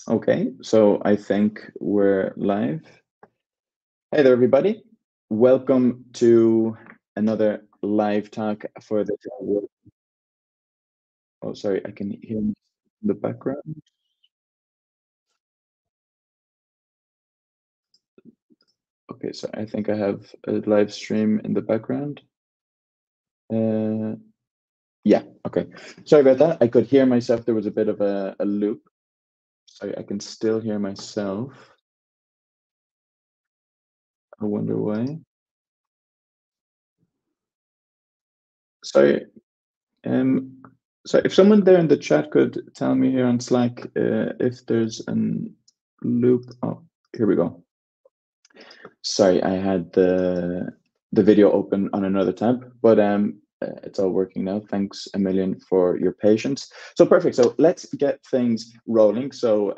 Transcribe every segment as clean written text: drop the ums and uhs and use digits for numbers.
Okay, so I think we're live. Hey there, everybody. Welcome to another live talk for the Tailwarden. Oh, sorry, I can hear the background. Okay, so I think I have a live stream in the background. Yeah, okay. Sorry about that. I could hear myself. There was a bit of a loop. Sorry, I can still hear myself. I wonder why. Sorry. So if someone there in the chat could tell me here on Slack if there's an loop. Oh, here we go. Sorry, I had the video open on another tab, but it's all working now. Thanks a million for your patience. So perfect. So let's get things rolling. So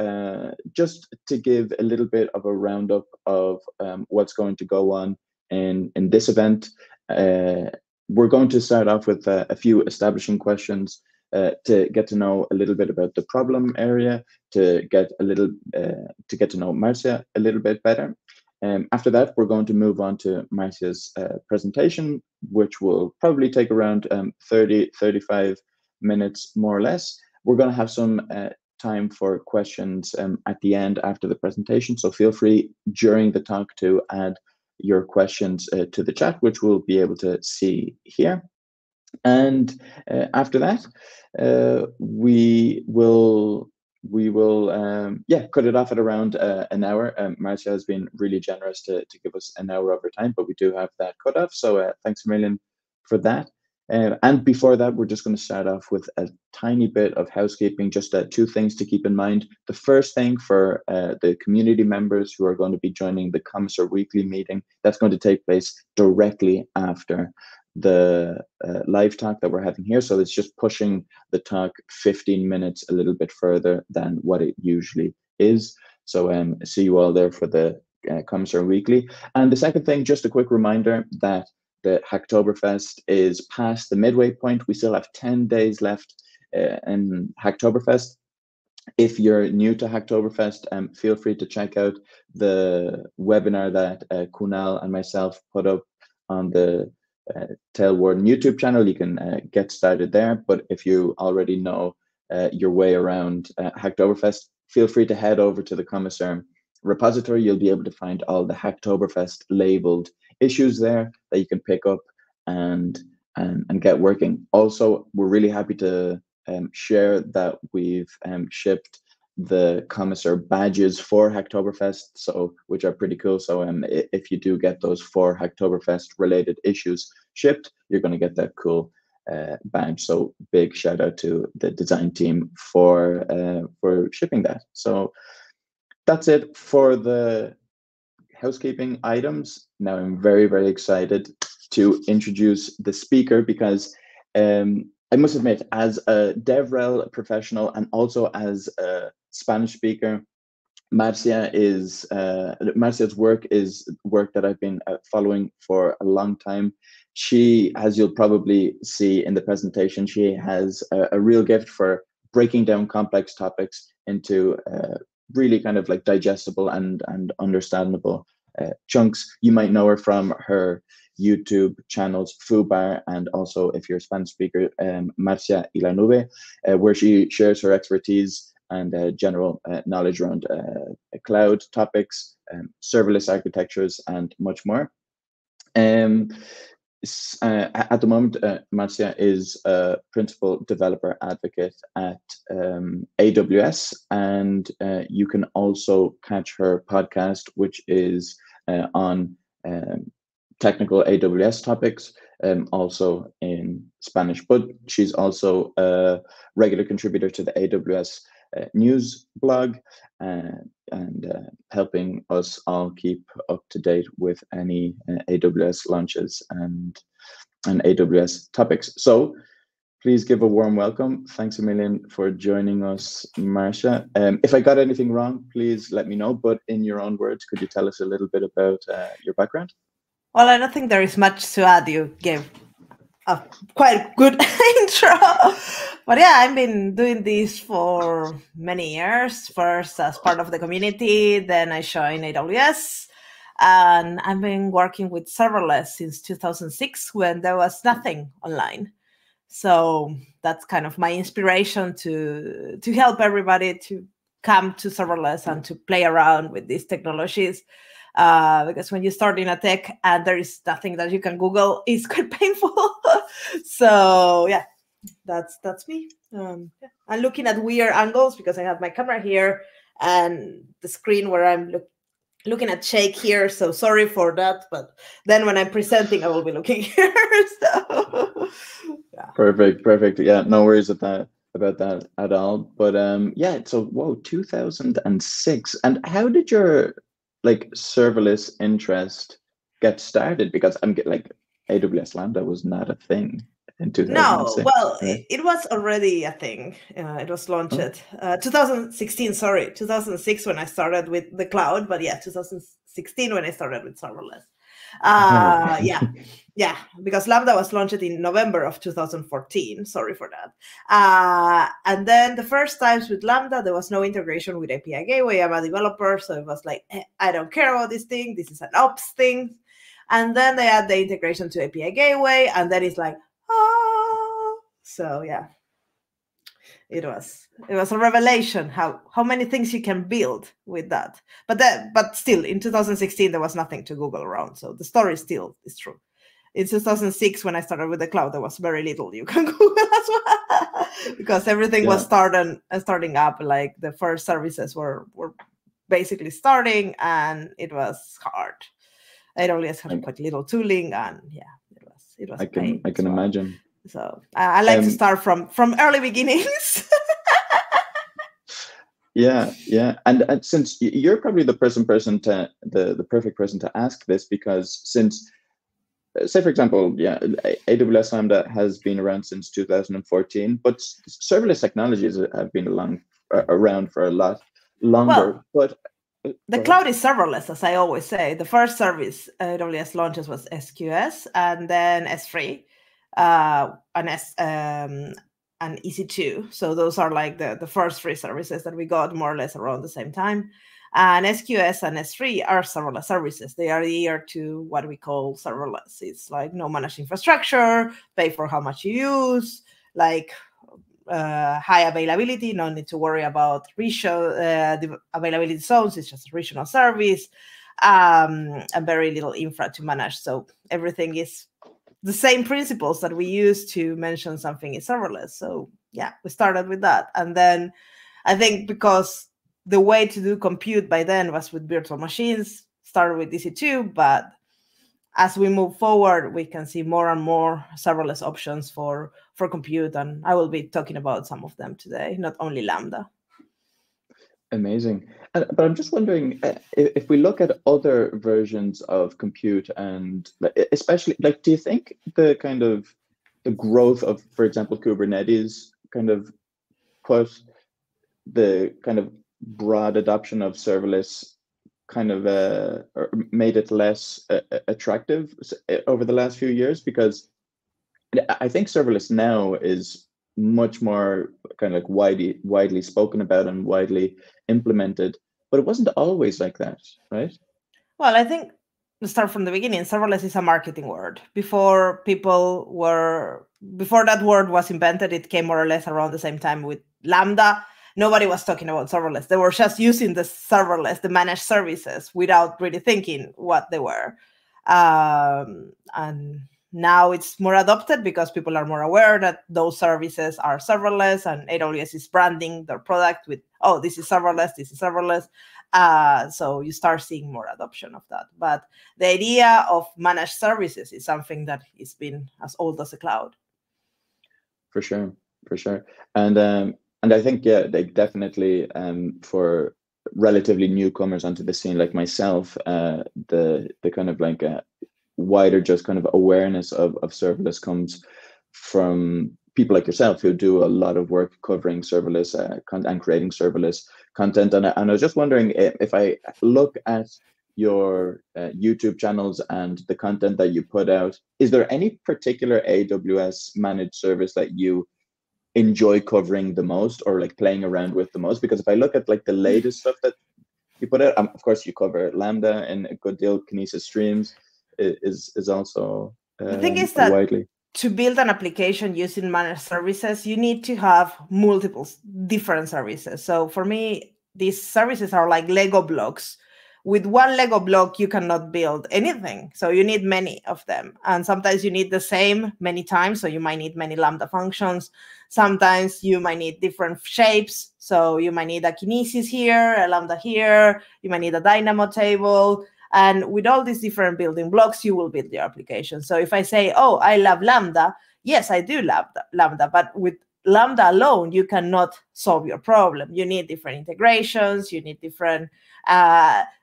just to give a little bit of a roundup of what's going to go on in this event, we're going to start off with a few establishing questions to get to know a little bit about the problem area, to get to know Marcia a little bit better. After that, we're going to move on to Marcia's presentation, which will probably take around 35 minutes, more or less. We're going to have some time for questions at the end after the presentation, so feel free during the talk to add your questions to the chat, which we'll be able to see here. And after that, we will cut it off at around an hour. Marcia has been really generous to give us an hour over time, but we do have that cut off. So thanks a million for that. And before that, we're just going to start off with a tiny bit of housekeeping, just two things to keep in mind. The first thing for the community members who are going to be joining the Commissar Weekly meeting, that's going to take place directly after the live talk that we're having here. So it's just pushing the talk 15 minutes a little bit further than what it usually is. So see you all there for the Commissar Weekly. And the second thing, just a quick reminder that the Hacktoberfest is past the midway point. We still have 10 days left in Hacktoberfest. If you're new to Hacktoberfest, feel free to check out the webinar that Kunal and myself put up on the Tailwarden YouTube channel. You can get started there. But if you already know your way around Hacktoberfest, feel free to head over to the Commissar repository. You'll be able to find all the Hacktoberfest labeled issues there that you can pick up and get working. Also, we're really happy to share that we've shipped the Commissar badges for Hacktoberfest, so which are pretty cool. So if you do get those 4 Hacktoberfest related issues shipped, you're going to get that cool badge. So big shout out to the design team for shipping that. So that's it for the housekeeping items. Now I'm very, very excited to introduce the speaker because I must admit, as a DevRel professional and also as a Spanish speaker, Marcia's work is work that I've been following for a long time. She, as you'll probably see in the presentation, she has a real gift for breaking down complex topics into really kind of like digestible and understandable chunks. You might know her from her YouTube channels, Fubar, and also, if you're a Spanish speaker, Marcia Villalba, where she shares her expertise and general knowledge around cloud topics, serverless architectures, and much more. At the moment, Marcia is a principal developer advocate at AWS, and you can also catch her podcast, which is on technical AWS topics, also in Spanish. But she's also a regular contributor to the AWS news blog and helping us all keep up to date with any AWS launches and AWS topics. So please give a warm welcome. Thanks a million for joining us, Marcia. If I got anything wrong, please let me know. But in your own words, could you tell us a little bit about your background? Well, I don't think there is much to add. You gave a quite good intro. But yeah, I've been doing this for many years. First as part of the community, then I joined AWS. And I've been working with serverless since 2006 when there was nothing online. So that's kind of my inspiration to help everybody to come to serverless and to play around with these technologies. Because when you start in a tech and there is nothing that you can Google, it's quite painful. So yeah, that's me. Yeah. I'm looking at weird angles because I have my camera here and the screen where I'm looking at Shake here. So sorry for that. But then when I'm presenting, I will be looking here. So yeah. Perfect. Yeah, no worries about that at all. But yeah, so whoa, 2006. And how did your like serverless interest get started? Because I'm like AWS Lambda was not a thing in No, 2006. well, Right? it was already a thing. It was launched 2016, sorry, 2006 when I started with the cloud, but yeah, 2016 when I started with serverless. Yeah, because Lambda was launched in November of 2014. Sorry for that. And then the first times with Lambda, there was no integration with API Gateway. I'm a developer, so it was like, I don't care about this thing. This is an ops thing. And then they add the integration to API Gateway, and then it's like, so yeah, it was a revelation how many things you can build with that. But still, in 2016 there was nothing to Google around, so the story still is true. In 2006, when I started with the cloud, there was very little you can Google as well, because everything was starting up. Like the first services were basically starting, and it was hard. AWS had quite little tooling, and yeah, it was. I can imagine. So I like to start from early beginnings. Yeah. And since you're probably the perfect person to ask this, because since, say for example, yeah, AWS Lambda has been around since 2014, but serverless technologies have been around for a lot longer. Well, but the cloud is serverless, as I always say. The first service AWS launches was SQS, and then S3. And EC2. So those are like the first three services that we got more or less around the same time. And SQS and S3 are serverless services. They are here to what we call serverless. It's like no managed infrastructure, pay for how much you use, like high availability, no need to worry about the availability zones. It's just a regional service, and very little infra to manage. So everything is the same principles that we use to mention something is serverless. So yeah, we started with that. And then I think because the way to do compute by then was with virtual machines, started with EC2, but as we move forward, we can see more and more serverless options for compute. And I will be talking about some of them today, not only Lambda. Amazing. But I'm just wondering, if we look at other versions of compute, and especially, like, do you think the growth of, for example, Kubernetes kind of put the kind of broad adoption of serverless kind of or made it less attractive over the last few years? Because I think serverless now is much more kind of like widely spoken about and widely implemented, but it wasn't always like that, right? Well, I think to start from the beginning, serverless is a marketing word. Before that word was invented, it came more or less around the same time with Lambda. Nobody was talking about serverless. They were just using the serverless, the managed services, without really thinking what they were. And now it's more adopted because people are more aware that those services are serverless, and AWS is branding their product with, oh, this is serverless, this is serverless. So you start seeing more adoption of that. But the idea of managed services is something that has been as old as the cloud. For sure. And I think, yeah, they definitely, for relatively newcomers onto the scene like myself, the kind of like wider just kind of awareness of serverless comes from people like yourself who do a lot of work covering serverless and creating serverless content. And I was just wondering, if I look at your YouTube channels and the content that you put out, is there any particular AWS managed service that you enjoy covering the most, or like playing around with the most? Because if I look at like the latest stuff that you put out, of course you cover Lambda and a good deal. Kinesis Streams is also the thing is that widely. To build an application using managed services, you need to have multiple different services. So for me, these services are like Lego blocks. With one Lego block, you cannot build anything. So you need many of them. And sometimes you need the same many times. So you might need many Lambda functions. Sometimes you might need different shapes. So you might need a Kinesis here, a Lambda here. You might need a Dynamo table. And with all these different building blocks, you will build your application. So if I say, oh, I love Lambda, yes, I do love Lambda, but with Lambda alone, you cannot solve your problem. You need different integrations, you need different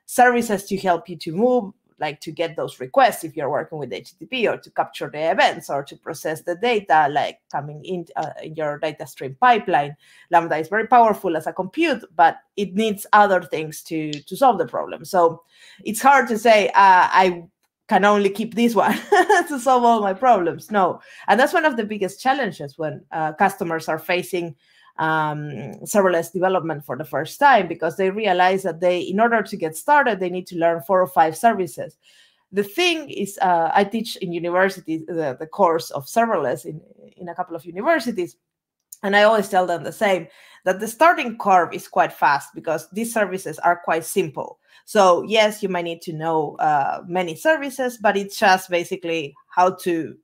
services to help you to move, like to get those requests if you're working with HTTP, or to capture the events, or to process the data like coming in your data stream pipeline. Lambda is very powerful as a compute, but it needs other things to solve the problem. So it's hard to say, I can only keep this one to solve all my problems. No. And that's one of the biggest challenges when customers are facing serverless development for the first time, because they realize that in order to get started, they need to learn 4 or 5 services. The thing is, I teach in university the course of serverless in a couple of universities, and I always tell them the same, that the starting curve is quite fast because these services are quite simple. So yes, you might need to know many services, but it's just basically how to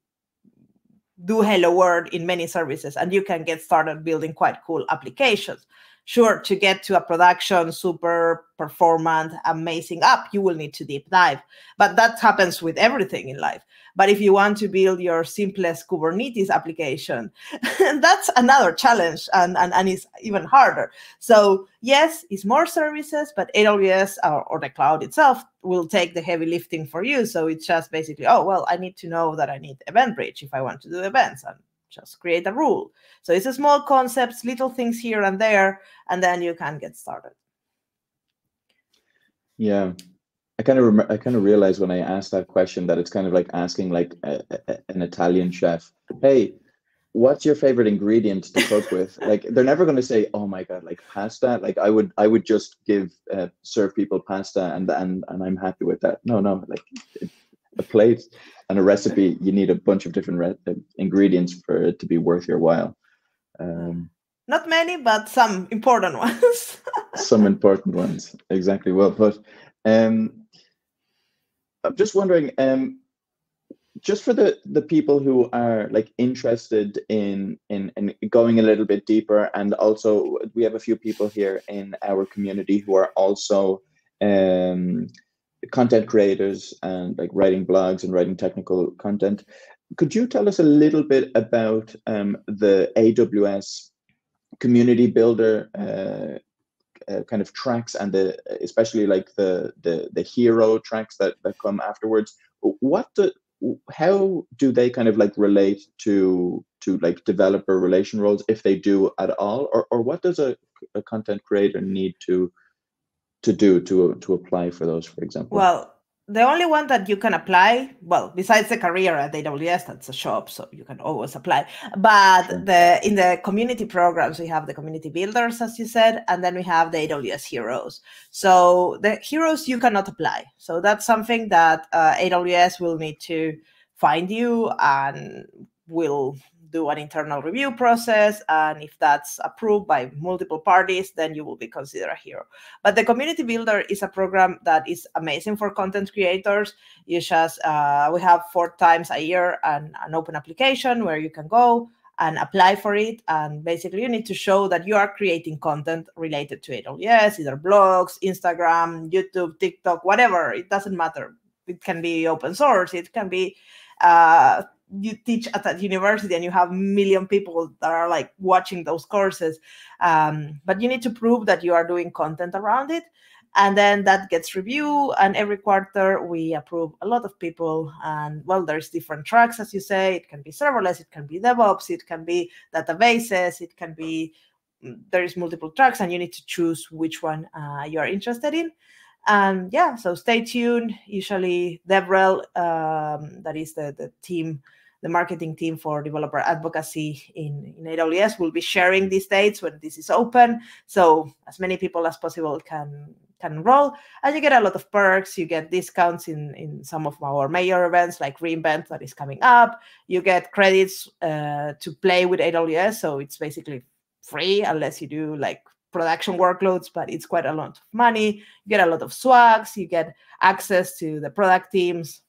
do hello world in many services, and you can get started building quite cool applications. Sure, to get to a production, super performant, amazing app, you will need to deep dive. But that happens with everything in life. But if you want to build your simplest Kubernetes application, that's another challenge, and it's even harder. So yes, it's more services, but AWS or the cloud itself will take the heavy lifting for you. So it's just basically, oh, well, I need to know that I need event bridge if I want to do events, and just create a rule. So it's a small concepts, little things here and there, and then you can get started. Yeah, I kind of realized when I asked that question that it's kind of like asking like an Italian chef, hey, what's your favorite ingredient to cook with? Like, they're never going to say, oh my God, like pasta. Like I would just serve people pasta and I'm happy with that. No, like a plate and a recipe, you need a bunch of different ingredients for it to be worth your while. Not many, but some important ones. Some important ones, exactly. Well put. I'm just wondering, just for the people who are like interested in going a little bit deeper, and also we have a few people here in our community who are also content creators and like writing blogs and writing technical content. Could you tell us a little bit about the AWS community builder kind of tracks, and especially like the hero tracks that come afterwards? How do they kind of like relate to like developer relation roles, if they do at all, or what does a content creator need to do to apply for those, for example? Well, the only one that you can apply, well, besides the career at AWS, that's a shop, so you can always apply. But sure. In the community programs, we have the community builders, as you said, and then we have the AWS heroes. So the heroes you cannot apply. So that's something that AWS will need to find you and will do an internal review process, and if that's approved by multiple parties, then you will be considered a hero. But the community builder is a program that is amazing for content creators. You just we have 4 times a year an open application where you can go and apply for it, and basically you need to show that you are creating content related to AWS, either blogs, Instagram, YouTube, TikTok, whatever. It doesn't matter. It can be open source, it can be you teach at a university and you have 1 million people that are like watching those courses. But you need to prove that you are doing content around it. And then that gets reviewed. And every quarter we approve a lot of people. And well, there's different tracks, as you say. It can be serverless, it can be DevOps, it can be databases, it can be, there is multiple tracks, and you need to choose which one you are interested in. And yeah, so stay tuned. Usually DevRel, that is the team, the marketing team for developer advocacy in AWS, will be sharing these dates when this is open. So as many people as possible can enroll. And you get a lot of perks. You get discounts in some of our major events like reInvent that is coming up. You get credits to play with AWS. So it's basically free unless you do like production workloads, but it's quite a lot of money. You get a lot of swags, you get access to the product teams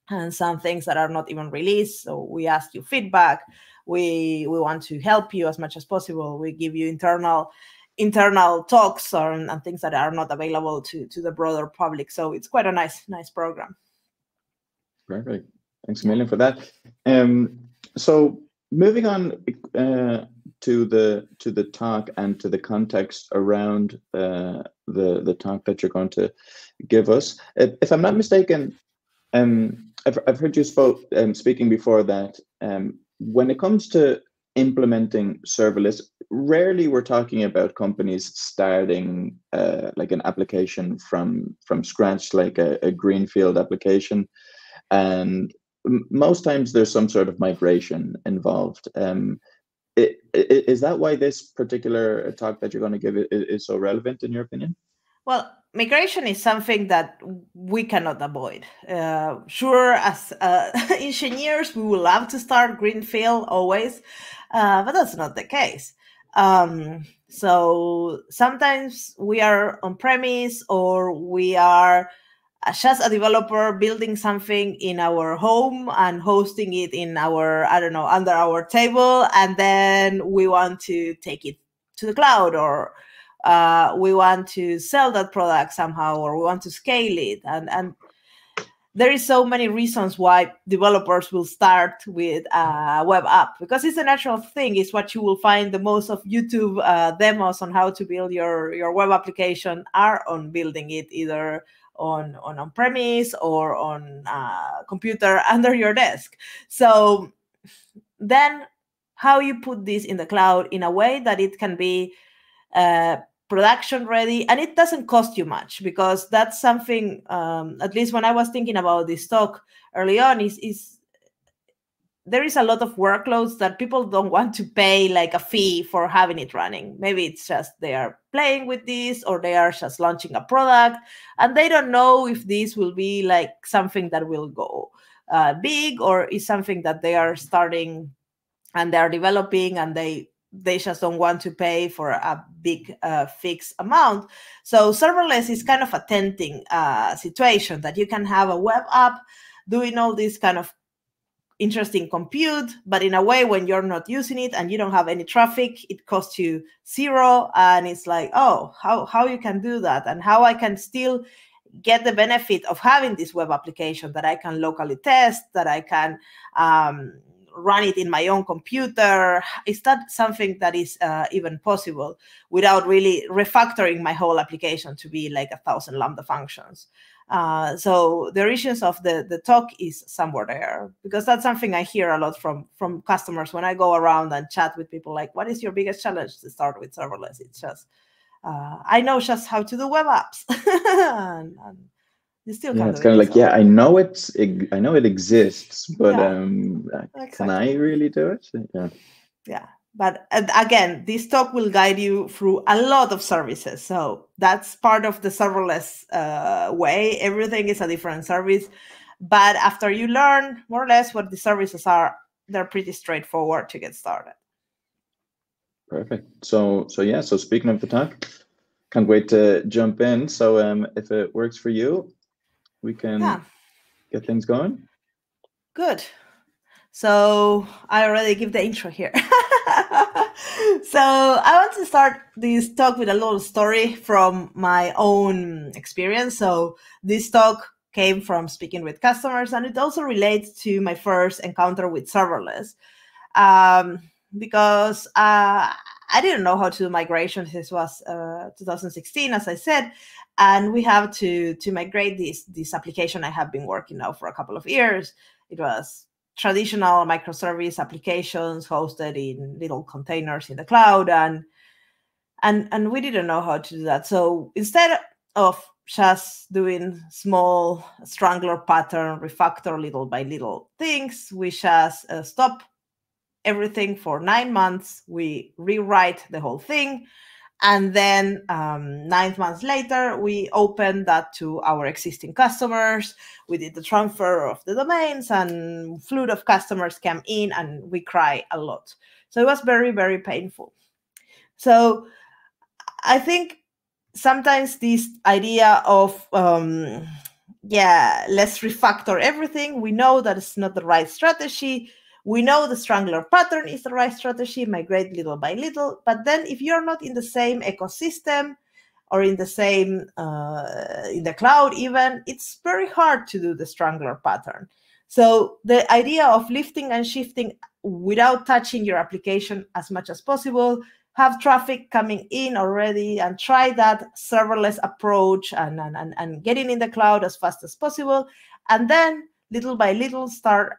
and some things that are not even released. So we ask you feedback. We want to help you as much as possible. We give you internal talks and things that are not available to the broader public. So it's quite a nice program. Perfect. Thanks a million for that. So moving on to the talk and to the context around the talk that you're going to give us. If I'm not mistaken, I've heard you speaking before that when it comes to implementing serverless, rarely we're talking about companies starting like an application from scratch, like a greenfield application, and most times there's some sort of migration involved. Is that why this particular talk that you're going to give is so relevant in your opinion? Well, migration is something that we cannot avoid. Sure, as engineers, we would love to start greenfield always, but that's not the case. So sometimes we are on premise, or we are just a developer building something in our home and hosting it in our, I don't know, under our table, and then we want to take it to the cloud, or we want to sell that product somehow, or we want to scale it. And there is so many reasons why developers will start with a web app, because it's a natural thing. It's what you will find the most of YouTube demos on how to build your web application are on building it either on premise or on computer under your desk. So then how you put this in the cloud in a way that it can be production ready, and it doesn't cost you much, because that's something, at least when I was thinking about this talk early on, is there is a lot of workloads that people don't want to pay like a fee for having it running. Maybe it's just they are playing with this, or they are just launching a product and they don't know if this will be like something that will go big, or is something that they are starting and they are developing and they just don't want to pay for a big fixed amount. So serverless is kind of a tempting situation, that you can have a web app doing all this kind of interesting compute, but in a way when you're not using it and you don't have any traffic, it costs you zero. And it's like, oh, how you can do that, and how I can still get the benefit of having this web application that I can locally test, that I can run it in my own computer. Is that something that is even possible without really refactoring my whole application to be like 1,000 Lambda functions? So the origins of the talk is somewhere there, because that's something I hear a lot from customers when I go around and chat with people, like, what is your biggest challenge to start with serverless? It's just, I know just how to do web apps. and you still yeah, can it's do kind of it like, yeah, I know it exists, but exactly. Can I really do it? Yeah. But again, this talk will guide you through a lot of services. So that's part of the serverless way. Everything is a different service. But after you learn more or less what the services are, they're pretty straightforward to get started. Perfect. So speaking of the talk, can't wait to jump in. So if it works for you, we can get things going. Good. So I already give the intro here. So I want to start this talk with a little story from my own experience. So this talk came from speaking with customers, and it also relates to my first encounter with serverless. Because I didn't know how to do migrations. This was 2016, as I said, and we have to migrate this application I have been working now for a couple of years. It was traditional microservice applications hosted in little containers in the cloud, and we didn't know how to do that. So instead of just doing small strangler pattern, refactor little by little things. We just stop everything for 9 months. We rewrite the whole thing. And then 9 months later, we opened that to our existing customers. We did the transfer of the domains, and flood of customers came in, and we cried a lot. So it was very, very painful. So I think sometimes this idea of, let's refactor everything, we know that it's not the right strategy. We know the strangler pattern is the right strategy, migrate little by little. But then if you're not in the same ecosystem or in the same, in the cloud even, it's very hard to do the strangler pattern. So the idea of lifting and shifting without touching your application as much as possible, have traffic coming in already, and try that serverless approach and getting in the cloud as fast as possible. And then little by little start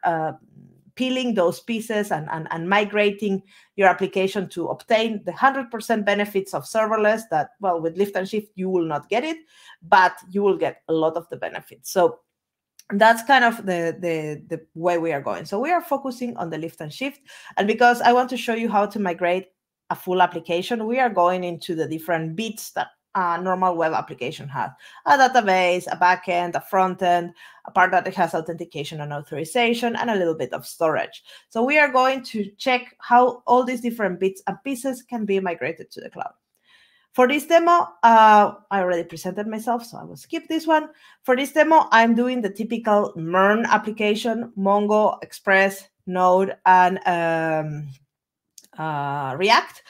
peeling those pieces and migrating your application to obtain the 100% benefits of serverless that, well, with lift and shift, you will not get it, but you will get a lot of the benefits. So that's kind of the way we are going. So we are focusing on the lift and shift. And because I want to show you how to migrate a full application, we are going into the different bits that a normal web application has: a database, a backend, a front end, a part that has authentication and authorization, and a little bit of storage. So we are going to check how all these different bits and pieces can be migrated to the cloud. For this demo, I already presented myself, so I will skip this one. For this demo, I'm doing the typical MERN application: Mongo, Express, Node, and React.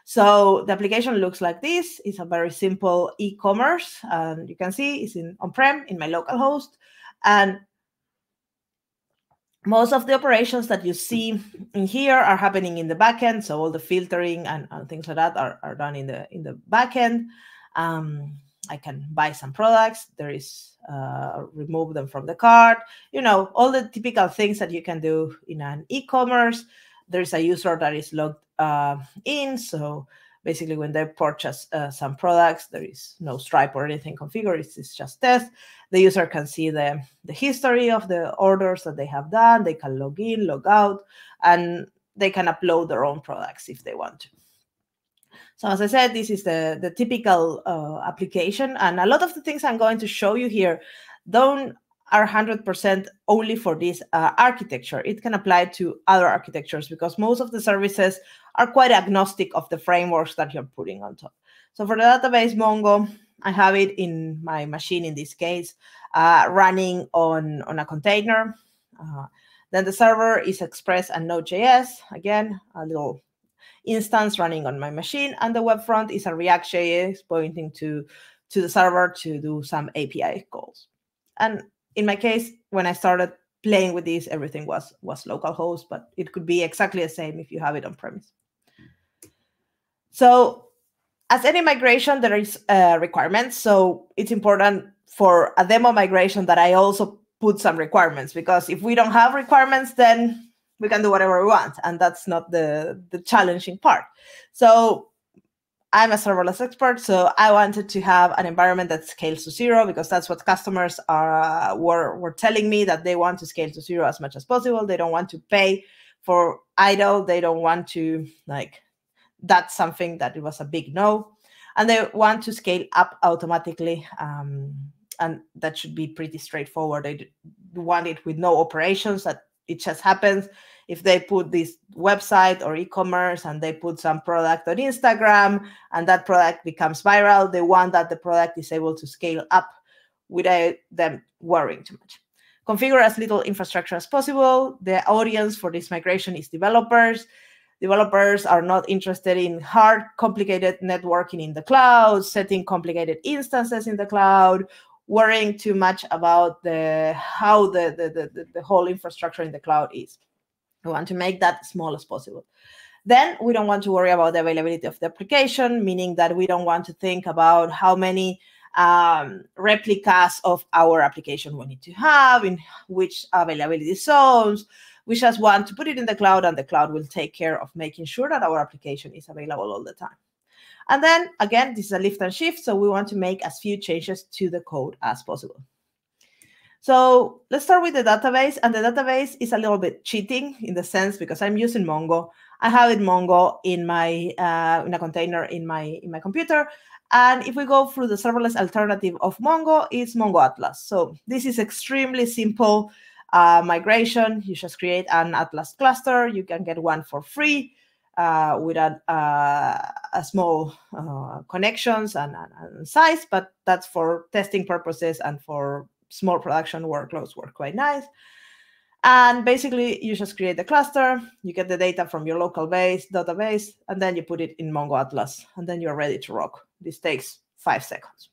So the application looks like this. It's a very simple e-commerce. You can see it's on-prem in my local host. And most of the operations that you see in here are happening in the backend. So all the filtering and things like that are done in the backend. I can buy some products. There is remove them from the cart. You know, all the typical things that you can do in an e-commerce. There's a user that is logged in. So basically, when they purchase some products, there is no Stripe or anything configured. It's just test. The user can see the history of the orders that they have done. They can log in, log out, and they can upload their own products if they want to. So as I said, this is the typical application. And a lot of the things I'm going to show you here are 100% only for this architecture. It can apply to other architectures because most of the services are quite agnostic of the frameworks that you're putting on top. So for the database Mongo, I have it in my machine, in this case, running on a container. Then the server is Express and Node.js. Again, a little instance running on my machine. And the web front is a React.js pointing to the server to do some API calls. And in my case, when I started playing with this, everything was localhost, but it could be exactly the same if you have it on premise. So as any migration, there is requirements. So it's important for a demo migration that I also put some requirements, because if we don't have requirements, then we can do whatever we want. And that's not the challenging part. So I'm a serverless expert, so I wanted to have an environment that scales to zero, because that's what customers were telling me, that they want to scale to zero as much as possible. They don't want to pay for idle. They don't want to, that's something that it was a big no. And they want to scale up automatically, and that should be pretty straightforward. They want it with no operations, that it just happens. If they put this website or e-commerce and they put some product on Instagram and that product becomes viral, they want that the product is able to scale up without them worrying too much. Configure as little infrastructure as possible. The audience for this migration is developers. Developers are not interested in hard, complicated networking in the cloud, setting complicated instances in the cloud, worrying too much about how the whole infrastructure in the cloud is. We want to make that as small as possible. Then we don't want to worry about the availability of the application, meaning that we don't want to think about how many replicas of our application we need to have, in which availability zones. We just want to put it in the cloud, and the cloud will take care of making sure that our application is available all the time. And then again, this is a lift and shift. So we want to make as few changes to the code as possible. So let's start with the database. And the database is a little bit cheating in the sense because I'm using Mongo. I have it Mongo in my in a container in my computer. And if we go through the serverless alternative of Mongo, it's Mongo Atlas. So this is extremely simple migration. You just create an Atlas cluster. You can get one for free with a small connections and size, but that's for testing purposes and for small production workloads work quite nice. And basically, you just create the cluster, you get the data from your local database, and then you put it in Mongo Atlas, and then you're ready to rock. This takes 5 seconds.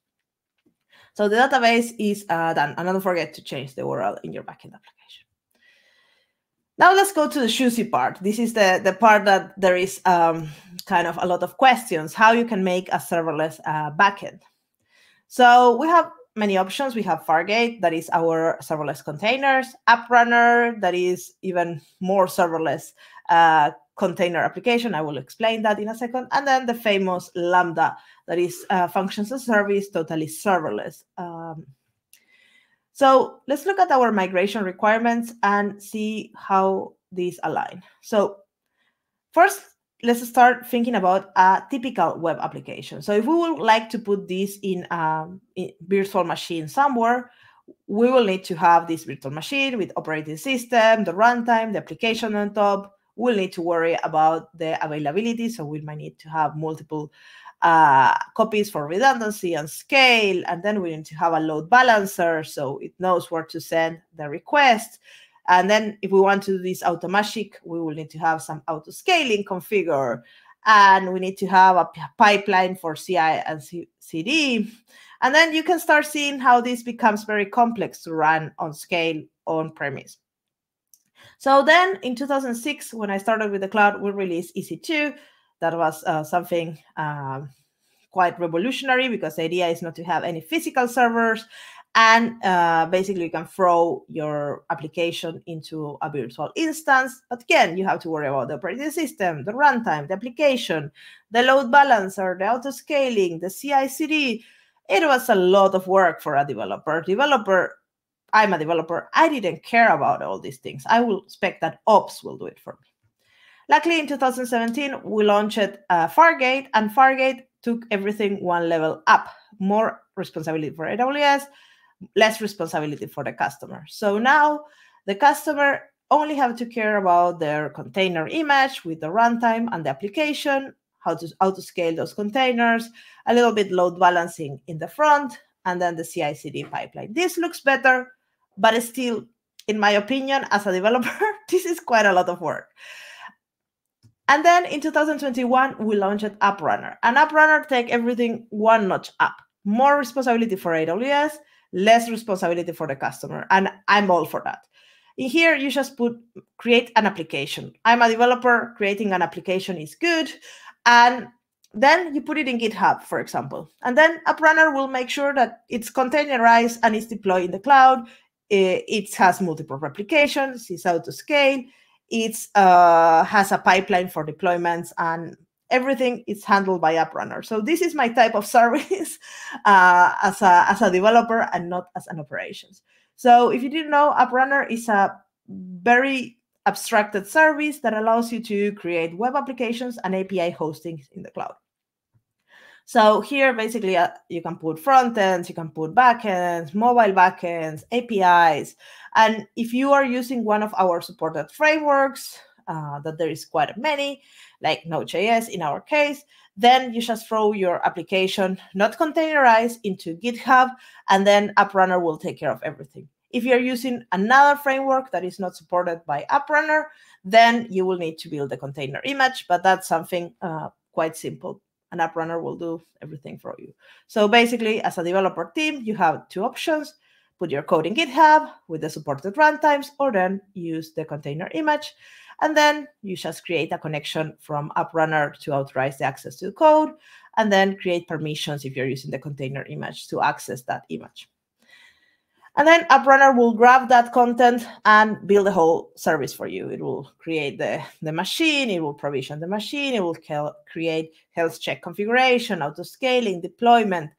So the database is done, and don't forget to change the URL in your backend application. Now let's go to the juicy part. This is the part that there is kind of a lot of questions, how you can make a serverless backend. So we have many options. We have Fargate, that is our serverless containers, App Runner, that is even more serverless container application. I will explain that in a second. And then the famous Lambda, that is functions as service, totally serverless. So let's look at our migration requirements and see how these align. So first, let's start thinking about a typical web application. So if we would like to put this in a virtual machine somewhere, we will need to have this virtual machine with operating system, the runtime, the application on top. We'll need to worry about the availability. So we might need to have multiple copies for redundancy and scale. And then we need to have a load balancer so it knows where to send the request. And then if we want to do this automatic, we will need to have some auto scaling configured. And we need to have a pipeline for CI and CD. And then you can start seeing how this becomes very complex to run on scale on premise. So then in 2006, when I started with the cloud, we released EC2. That was something quite revolutionary because the idea is not to have any physical servers. And basically, you can throw your application into a virtual instance. But again, you have to worry about the operating system, the runtime, the application, the load balancer, the auto scaling, the CI/CD. It was a lot of work for a developer. I'm a developer. I didn't care about all these things. I will expect that ops will do it for me. Luckily, in 2017, we launched Fargate, and Fargate took everything one level up. More responsibility for AWS, less responsibility for the customer. So now the customer only have to care about their container image with the runtime and the application, how to auto-scale those containers, a little bit load balancing in the front, and then the CI/CD pipeline. This looks better, but still, in my opinion, as a developer, this is quite a lot of work. And then in 2021, we launched App Runner. And App Runner take everything one notch up. More responsibility for AWS, less responsibility for the customer. And I'm all for that. In here, you just create an application. I'm a developer, creating an application is good. And then you put it in GitHub, for example. And then App Runner will make sure that it's containerized and it's deployed in the cloud. It has multiple replications, it's auto scale. It has a pipeline for deployments, and everything is handled by App Runner. So this is my type of service as a developer and not as an operations. So if you didn't know, App Runner is a very abstracted service that allows you to create web applications and API hosting in the cloud. So here, basically, you can put front ends, you can put backends, mobile backends, APIs. And if you are using one of our supported frameworks, that there is quite many, like Node.js in our case, then you just throw your application, not containerized, into GitHub, and then App Runner will take care of everything. If you're using another framework that is not supported by App Runner, then you will need to build a container image, but that's something quite simple. An App Runner will do everything for you. So basically, as a developer team, you have two options. Put your code in GitHub with the supported runtimes, or then use the container image. And then you just create a connection from App Runner to authorize the access to the code, and then create permissions if you're using the container image to access that image. And then App Runner will grab that content and build a whole service for you. It will create the machine, it will provision the machine, it will create health check configuration, auto-scaling, deployment,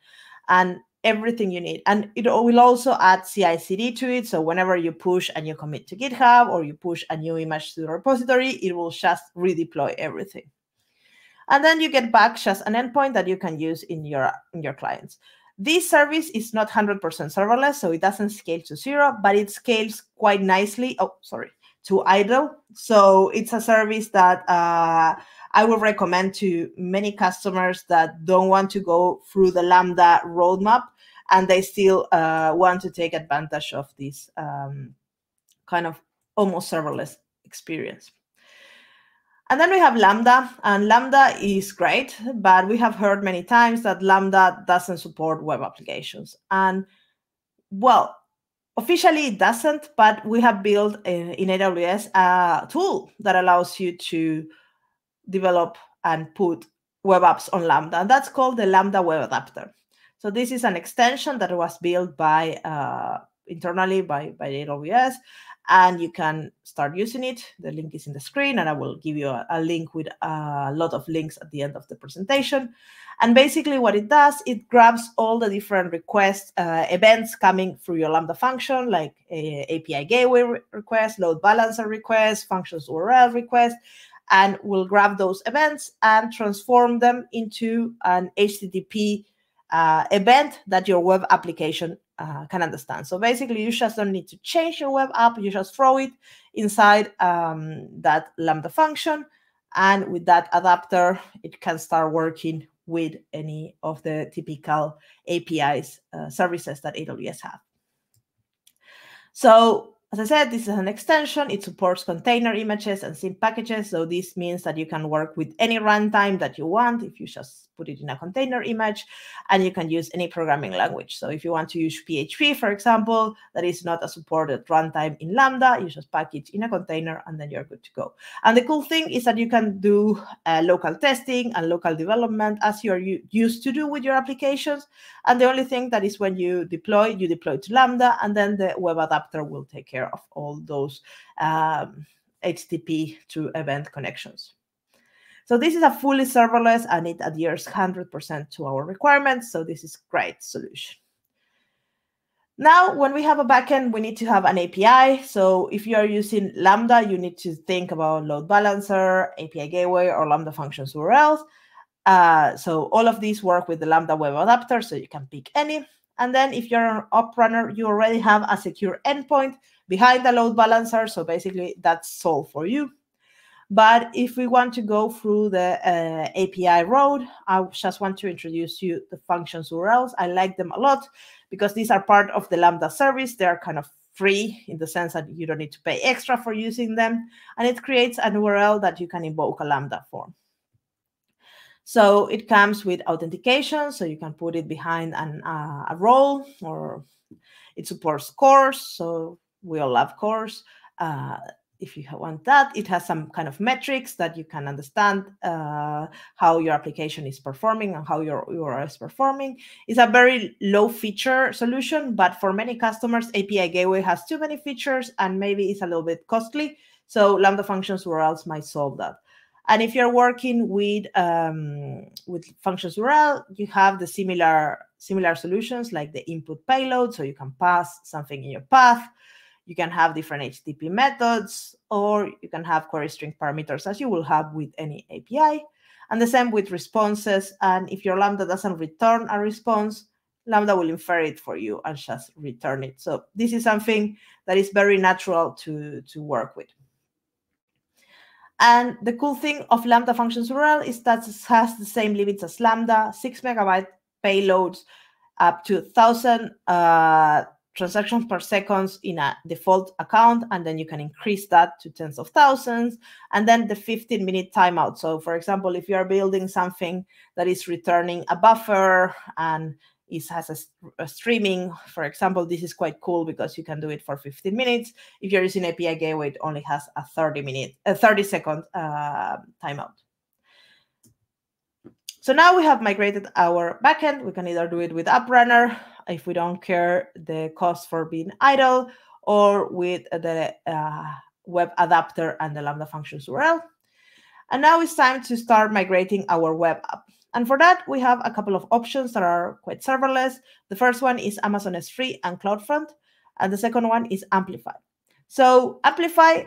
and everything you need. And it will also add CI/CD to it. So whenever you push a new commit to GitHub or you push a new image to the repository, it will just redeploy everything. And then you get back just an endpoint that you can use in your clients. This service is not 100% serverless, so it doesn't scale to 0, but it scales quite nicely. To idle. So it's a service that I would recommend to many customers that don't want to go through the Lambda roadmap, and they still want to take advantage of this kind of almost serverless experience. And then we have Lambda, and Lambda is great, but we have heard many times that Lambda doesn't support web applications. And well, officially it doesn't, but we have built in AWS a tool that allows you to develop and put web apps on Lambda, and that's called the Lambda Web Adapter. So this is an extension that was built by internally by AWS, and you can start using it. The link is in the screen, and I will give you a link with a lot of links at the end of the presentation. And basically what it does, it grabs all the different requests, events coming through your Lambda function, like API gateway requests, load balancer requests, functions URL requests, and will grab those events and transform them into an HTTP event that your web application can understand. So basically, you just don't need to change your web app. You just throw it inside that Lambda function. And with that adapter, it can start working with any of the typical APIs services that AWS have. So as I said, this is an extension. It supports container images and sync packages. So this means that you can work with any runtime that you want if you just put it in a container image, and you can use any programming language. So if you want to use PHP, for example, that is not a supported runtime in Lambda, you just pack it in a container and then you're good to go. And the cool thing is that you can do local testing and local development as you're used to do with your applications. And the only thing that is when you deploy to Lambda, and then the web adapter will take care of all those HTTP to event connections. So this is a fully serverless, and it adheres 100% to our requirements. So this is a great solution. Now, when we have a backend, we need to have an API. So if you are using Lambda, you need to think about load balancer, API gateway, or Lambda functions URLs. So all of these work with the Lambda Web Adapter, so you can pick any. And then if you're an App Runner, you already have a secure endpoint behind the load balancer. So basically, that's solved for you. But if we want to go through the API road, I just want to introduce you the functions URLs. I like them a lot because these are part of the Lambda service. They're kind of free in the sense that you don't need to pay extra for using them. And it creates an URL that you can invoke a Lambda form. So it comes with authentication, so you can put it behind a role, or it supports CORS. So we all love CORS. If you want that, it has some kind of metrics that you can understand how your application is performing and how your URL is performing. It's a very low feature solution, but for many customers, API Gateway has too many features and maybe it's a little bit costly. So Lambda functions URLs might solve that. And if you're working with functions URL, you have the similar solutions like the input payload, so you can pass something in your path. You can have different HTTP methods, or you can have query string parameters as you will have with any API. And the same with responses. And if your Lambda doesn't return a response, Lambda will infer it for you and just return it. So this is something that is very natural to work with. And the cool thing of Lambda functions URL is that it has the same limits as Lambda, 6 megabyte payloads, up to 1,000 transactions per second in a default account, and then you can increase that to tens of thousands, and then the 15-minute timeout. So for example, if you are building something that is returning a buffer and it has a streaming, for example, this is quite cool because you can do it for 15 minutes. If you're using API Gateway, it only has a 30-second timeout. So now we have migrated our backend. We can either do it with App Runner if we don't care the cost for being idle, or with the web adapter and the Lambda functions URL. And now it's time to start migrating our web app. And for that, we have a couple of options that are quite serverless. The first one is Amazon S3 and CloudFront, and the second one is Amplify. So Amplify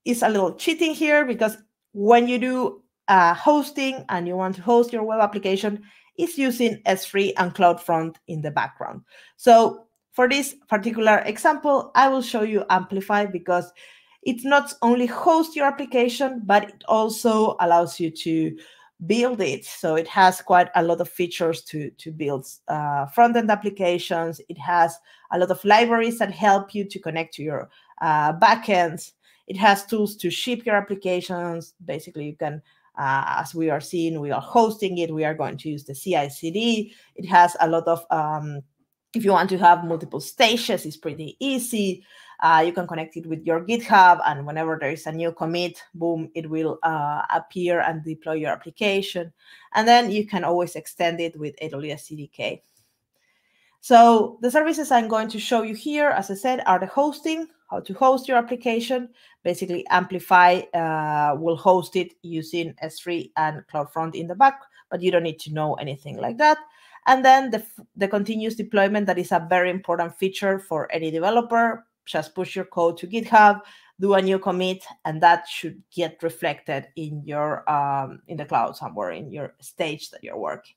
is a little cheating here, because when you do hosting and you want to host your web application, it's using S3 and CloudFront in the background. So for this particular example, I will show you Amplify, because it not only hosts your application, but it also allows you to build it. So it has quite a lot of features to build front-end applications. It has a lot of libraries that help you to connect to your backends. It has tools to ship your applications. Basically, you can, as we are seeing, we are hosting it. We are going to use the CI/CD. It has a lot of, if you want to have multiple stages, it's pretty easy. You can connect it with your GitHub, and whenever there is a new commit, boom, it will appear and deploy your application. And then you can always extend it with AWS CDK. So the services I'm going to show you here, as I said, are the hosting, how to host your application. Basically, Amplify will host it using S3 and CloudFront in the back, but you don't need to know anything like that. And then the continuous deployment, that is a very important feature for any developer. Just push your code to GitHub, do a new commit, and that should get reflected in your in the cloud somewhere in your stage that you're working.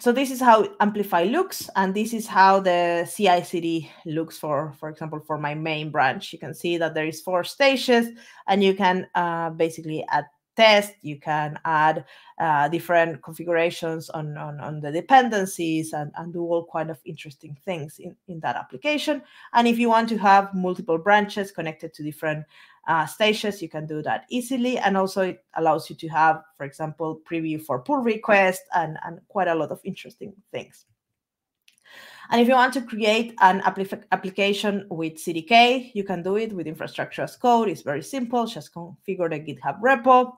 So this is how Amplify looks, and this is how the CI/CD looks for example, for my main branch. You can see that there is 4 stages, and you can basically add test, you can add different configurations on the dependencies, and do all kind of interesting things in that application. And if you want to have multiple branches connected to different stages, you can do that easily. And also it allows you to have, for example, preview for pull requests and quite a lot of interesting things. And if you want to create an application with CDK, you can do it with infrastructure as code. It's very simple. Just configure the GitHub repo,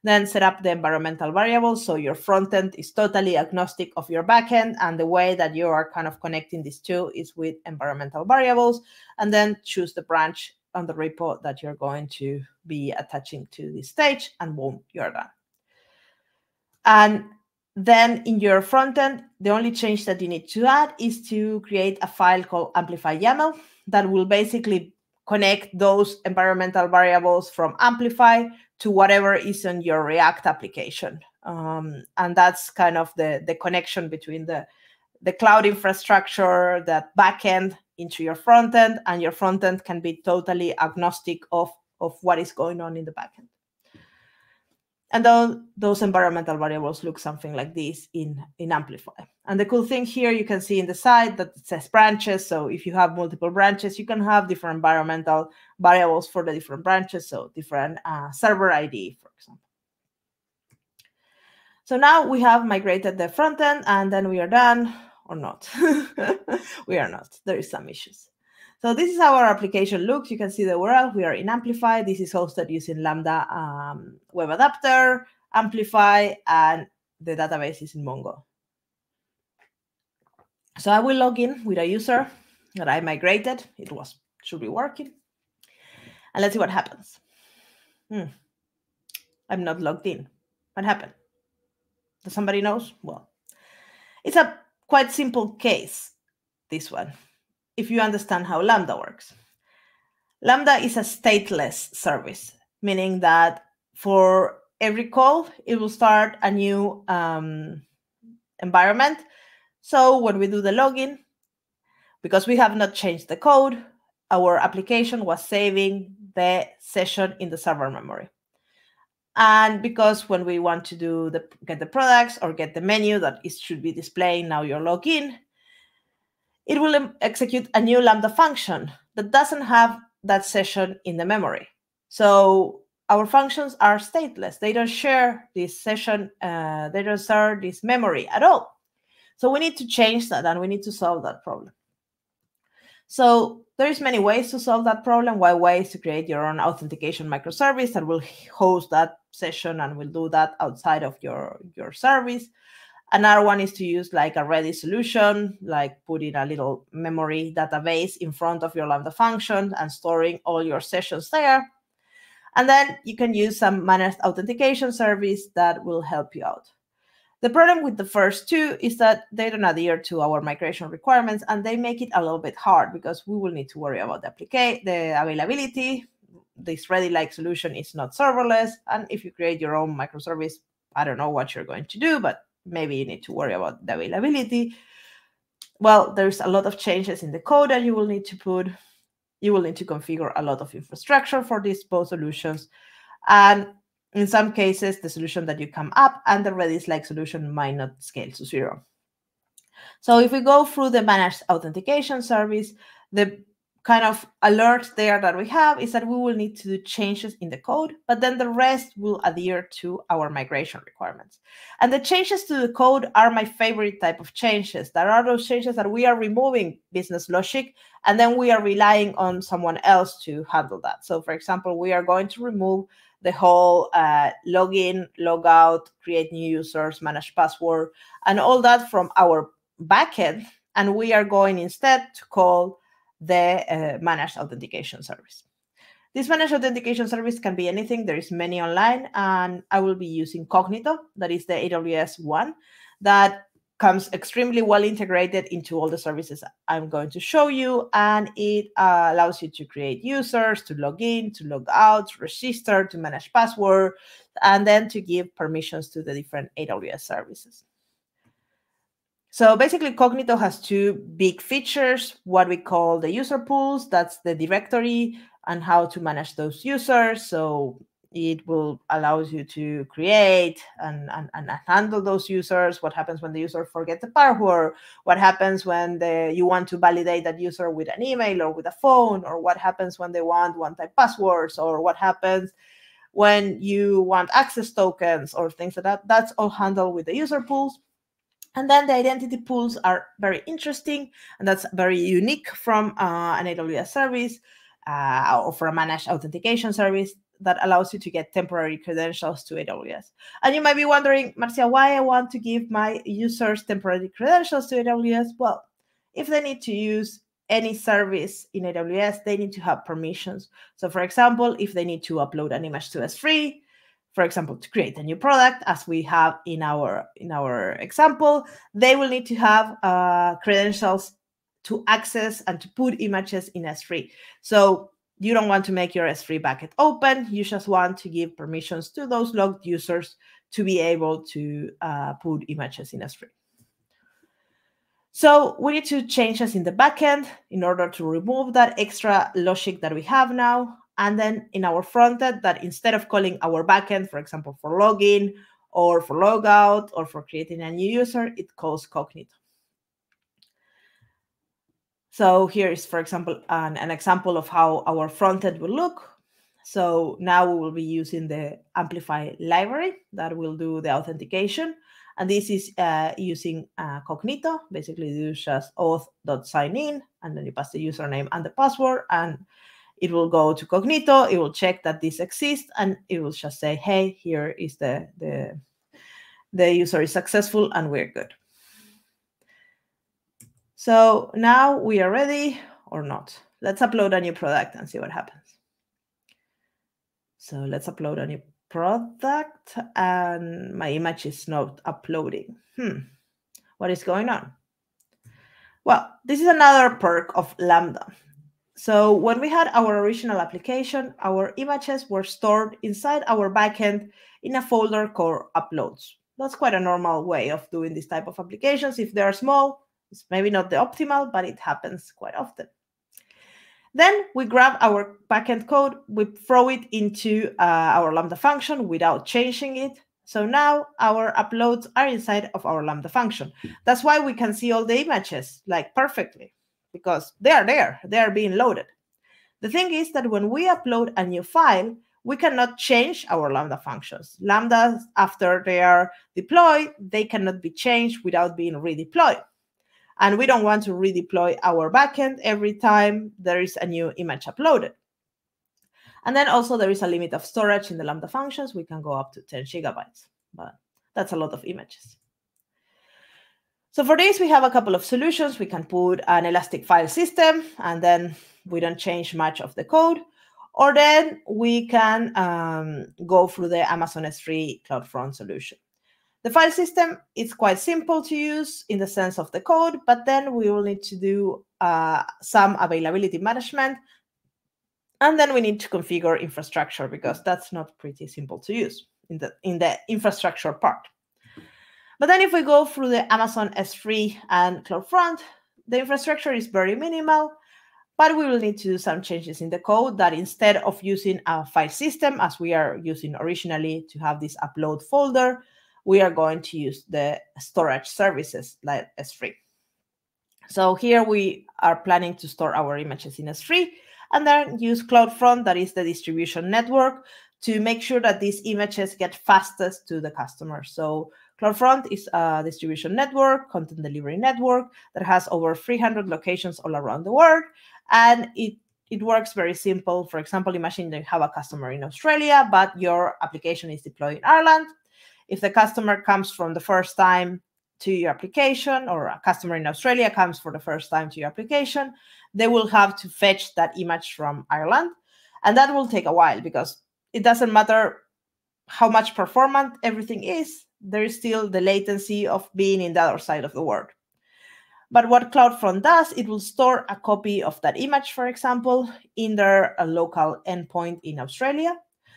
then set up the environmental variables. So your front end is totally agnostic of your backend. And the way that you are kind of connecting these two is with environmental variables. And then choose the branch on the repo that you're going to be attaching to this stage. And boom, you're done. And then in your front end, the only change that you need to add is to create a file called Amplify YAML that will basically connect those environmental variables from Amplify to whatever is on your React application. And that's kind of the connection between the cloud infrastructure, that backend into your front end, and your front end can be totally agnostic of what is going on in the backend. And those environmental variables look something like this in Amplify. And the cool thing here, you can see in the side that it says branches. So if you have multiple branches, you can have different environmental variables for the different branches. So different server ID, for example. So now we have migrated the front end, and then we are done, or not. We are not. There is some issues. So this is how our application looks. You can see the URL. We are in Amplify. This is hosted using Lambda Web Adapter, Amplify, and the database is in Mongo. So I will log in with a user that I migrated. It should be working. And let's see what happens. I'm not logged in. What happened? Does somebody knows? Well, it's a quite simple case, this one, if you understand how Lambda works. Lambda is a stateless service, meaning that for every call, it will start a new environment. So when we do the login, because we have not changed the code, our application was saving the session in the server memory. And because when we want to get the products or get the menu that it should be displaying now you're logged in, it will execute a new Lambda function that doesn't have that session in the memory. So our functions are stateless. They don't share this session. They don't share this memory at all. So we need to change that, and we need to solve that problem. So there's many ways to solve that problem. One way is to create your own authentication microservice that will host that session and will do that outside of your service. Another one is to use like a ready solution, like putting a little memory database in front of your Lambda function and storing all your sessions there. And then you can use some managed authentication service that will help you out. The problem with the first two is that they don't adhere to our migration requirements, and they make it a little bit hard because we will need to worry about the availability. This ready-like solution is not serverless, and if you create your own microservice, I don't know what you're going to do, but maybe you need to worry about the availability. Well, there's a lot of changes in the code that you will need to put. You will need to configure a lot of infrastructure for these both solutions, and in some cases, the solution that you come up and the Redis-like solution might not scale to 0. So if we go through the managed authentication service, the kind of alert there that we have is that we will need to do changes in the code, but then the rest will adhere to our migration requirements. And the changes to the code are my favorite type of changes. There are those changes that we are removing business logic, and then we are relying on someone else to handle that. So for example, we are going to remove the whole login, logout, create new users, manage password, and all that from our backend. And we are going instead to call the managed authentication service. This managed authentication service can be anything. There is many online, and I will be using Cognito. That is the AWS one that comes extremely well integrated into all the services I'm going to show you, and it allows you to create users, to log in, to log out, to register, to manage password, and then to give permissions to the different AWS services. So basically, Cognito has two big features, what we call the user pools, that's the directory, and how to manage those users. So it will allow you to create and handle those users. What happens when the user forgets the password? What happens when you want to validate that user with an email or with a phone? Or what happens when they want one-time passwords? Or what happens when you want access tokens or things like that? That's all handled with the user pools. And then the identity pools are very interesting, and that's very unique from an AWS service or for a managed authentication service that allows you to get temporary credentials to AWS. And you might be wondering, Marcia, why I want to give my users temporary credentials to AWS? Well, if they need to use any service in AWS, they need to have permissions. So for example, if they need to upload an image to S3, for example, to create a new product, as we have in our example, they will need to have credentials to access and to put images in S3. So you don't want to make your S3 bucket open. You just want to give permissions to those logged users to be able to put images in S3. So we need to change this in the backend in order to remove that extra logic that we have now. And then in our frontend, that instead of calling our backend, for example, for login or for logout or for creating a new user, it calls Cognito. So here is, for example, an example of how our frontend will look. So now we will be using the Amplify library that will do the authentication. And this is using Cognito. Basically, you just auth.signin, and then you pass the username and the password, and it will go to Cognito. It will check that this exists, and it will just say, hey, here is the user is successful, and we're good. So now we are ready or not. Let's upload a new product and see what happens. So let's upload a new product, and my image is not uploading. What is going on? Well, this is another perk of Lambda. So when we had our original application, our images were stored inside our backend in a folder called uploads. That's quite a normal way of doing this type of applications. If they are small, it's maybe not the optimal, but it happens quite often. Then we grab our backend code, we throw it into our Lambda function without changing it. So now our uploads are inside of our Lambda function. That's why we can see all the images like perfectly, because they are there, they are being loaded. The thing is that when we upload a new file, we cannot change our Lambda functions. Lambdas, after they are deployed, they cannot be changed without being redeployed. And we don't want to redeploy our backend every time there is a new image uploaded. And then also there is a limit of storage in the Lambda functions. We can go up to 10 gigabytes, but that's a lot of images. So for this, we have a couple of solutions. We can put an elastic file system, and then we don't change much of the code. Or then we can go through the Amazon S3 CloudFront solution. The file system is quite simple to use in the sense of the code, but then we will need to do some availability management. And then we need to configure infrastructure, because that's not pretty simple to use in the infrastructure part. But then if we go through the Amazon S3 and CloudFront, the infrastructure is very minimal, but we will need to do some changes in the code that instead of using a file system, as we are using originally to have this upload folder, we are going to use the storage services like S3. So here we are planning to store our images in S3 and then use CloudFront, that is the distribution network, to make sure that these images get fastest to the customer. So CloudFront is a distribution network, content delivery network that has over 300 locations all around the world. And it works very simple. For example, imagine you have a customer in Australia, but your application is deployed in Ireland. If the customer comes from the first time to your application, or a customer in Australia comes for the first time to your application, they will have to fetch that image from Ireland. And that will take a while, because it doesn't matter how much performant everything is, there is still the latency of being in the other side of the world. But what CloudFront does, it will store a copy of that image, for example, in their local endpoint in Australia.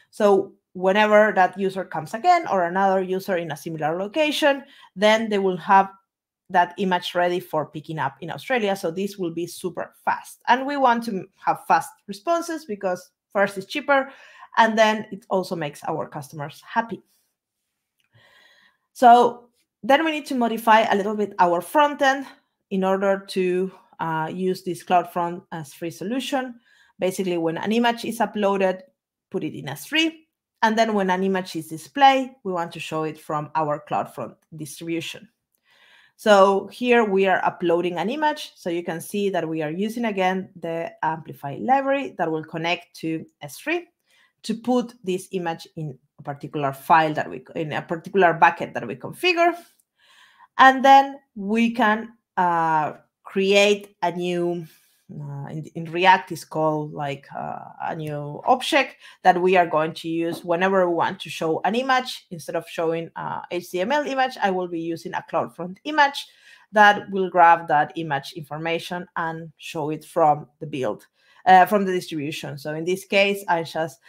So whenever that user comes again, or another user in a similar location, then they will have that image ready for picking up in Australia. So this will be super fast. And we want to have fast responses, because first, it's cheaper, and then it also makes our customers happy. So then we need to modify a little bit our front end in order to use this CloudFront S3 solution. Basically, when an image is uploaded, put it in S3. And then when an image is displayed, we want to show it from our CloudFront distribution. So here we are uploading an image. So you can see that we are using, again, the Amplify library that will connect to S3 to put this image in a particular file that in a particular bucket that we configure. And then we can create a new, in React is called like a new object that we are going to use whenever we want to show an image. Instead of showing HTML image, I will be using a CloudFront image that will grab that image information and show it from the build, from the distribution. So in this case, I just,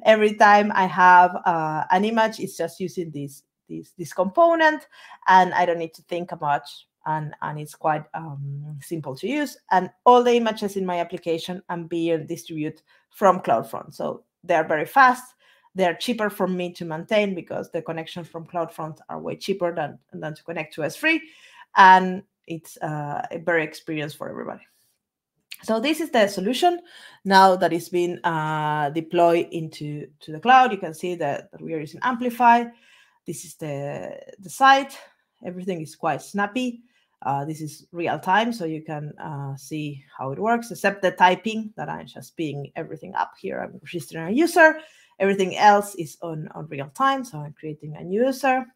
every time I have an image, it's just using this component, and I don't need to think much, and it's quite simple to use. And all the images in my application I'm being distributed from CloudFront. So they're very fast. They're cheaper for me to maintain, because the connections from CloudFront are way cheaper than to connect to S3. And it's a very experience for everybody. So this is the solution now that is being deployed into the cloud. You can see that we are using Amplify. This is the site. Everything is quite snappy. This is real time, so you can see how it works, except the typing that I'm just picking everything up here. I'm registering a user. Everything else is on real time. So I'm creating a new user.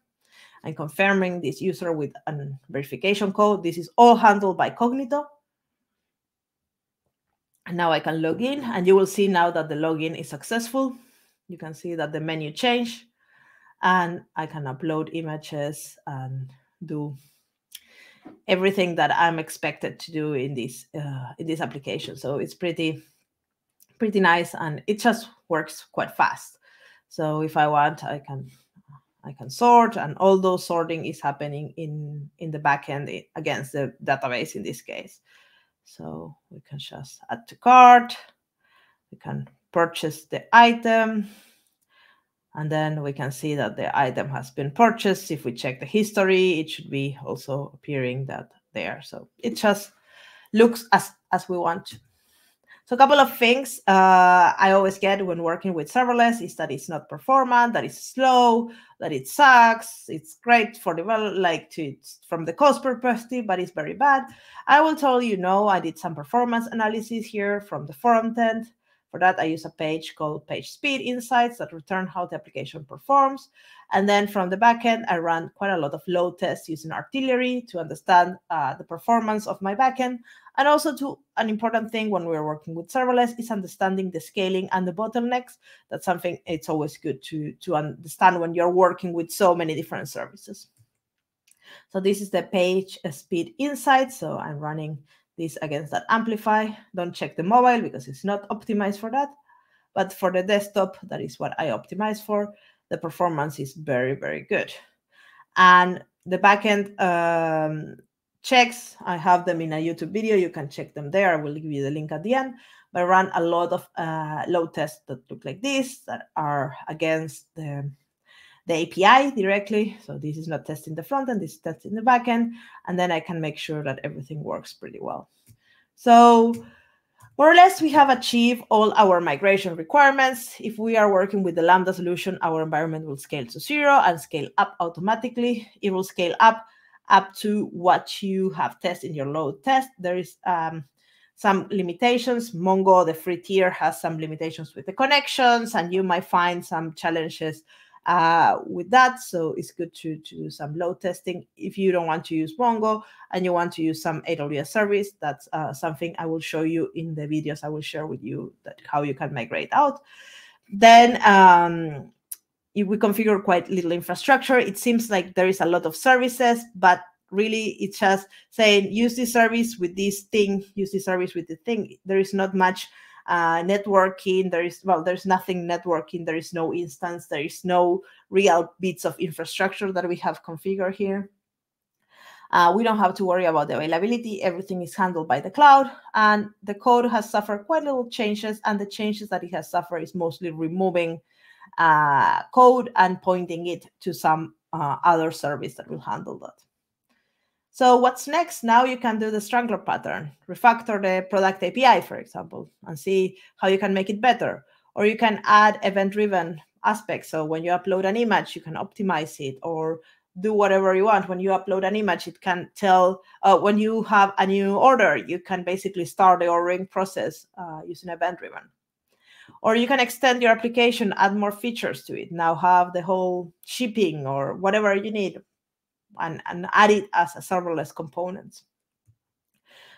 I'm confirming this user with a verification code. This is all handled by Cognito. And now I can log in, and you will see now that the login is successful. You can see that the menu changed, and I can upload images and do everything that I'm expected to do in this application. So it's pretty nice, and it just works quite fast. So if I want, I can sort, and all those sorting is happening in the backend against the database in this case. So we can just add to cart. We can purchase the item. And then we can see that the item has been purchased. If we check the history, it should be also appearing that there. So it just looks as we want. So a couple of things I always get when working with serverless is that it's not performant, that it's slow, that it sucks. It's great for from the cost perspective, but it's very bad. I will tell you, no, I did some performance analysis here from the front end. For that, I use a page called Page Speed Insights that return how the application performs. And then from the backend, I ran quite a lot of load tests using Artillery to understand the performance of my backend. And also an important thing when we're working with serverless is understanding the scaling and the bottlenecks. That's something it's always good to understand when you're working with so many different services. So this is the Page Speed Insights. So I'm running this against that Amplify. Don't check the mobile because it's not optimized for that. But for the desktop, that is what I optimize for. The performance is very, very good. And the backend checks, I have them in a YouTube video. You can check them there. I will give you the link at the end. But I ran a lot of load tests that look like this, that are against the API directly. So this is not testing the front end, this is testing the back end. And then I can make sure that everything works pretty well. So more or less, we have achieved all our migration requirements. If we are working with the Lambda solution, our environment will scale to 0 and scale up automatically. It will scale up to what you have tested in your load test. There is some limitations. Mongo, the free tier, has some limitations with the connections, and you might find some challenges with that. So it's good to do some load testing. If you don't want to use Mongo and you want to use some AWS service, that's something I will show you in the videos I will share with you, that how you can migrate out. Then if we configure quite little infrastructure, it seems like there is a lot of services, but really it's just saying use this service with this thing, use this service with the thing. There is not much networking. There's nothing networking. There is no instance. There is no real bits of infrastructure that we have configured here. We don't have to worry about the availability. Everything is handled by the cloud, and the code has suffered quite little changes, and the changes that it has suffered is mostly removing code and pointing it to some other service that will handle that. So what's next? Now you can do the strangler pattern, refactor the product API, for example, and see how you can make it better. Or you can add event-driven aspects. So when you upload an image, you can optimize it or do whatever you want. When you upload an image, it can tell, when you have a new order, you can basically start the ordering process using event-driven. Or you can extend your application, add more features to it. Now have the whole shipping or whatever you need, and add it as a serverless component.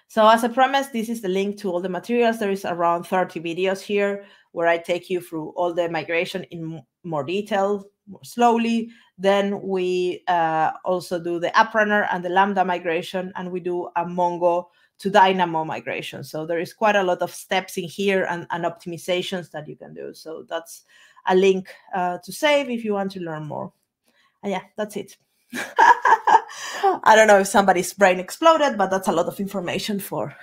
So as I promised, this is the link to all the materials. There is around 30 videos here where I take you through all the migration in more detail, more slowly. Then we also do the App Runner and the Lambda migration, and we do a Mongo to Dynamo migration. So there is quite a lot of steps in here and optimizations that you can do. So that's a link to save if you want to learn more. And yeah, that's it. I don't know if somebody's brain exploded, but that's a lot of information for.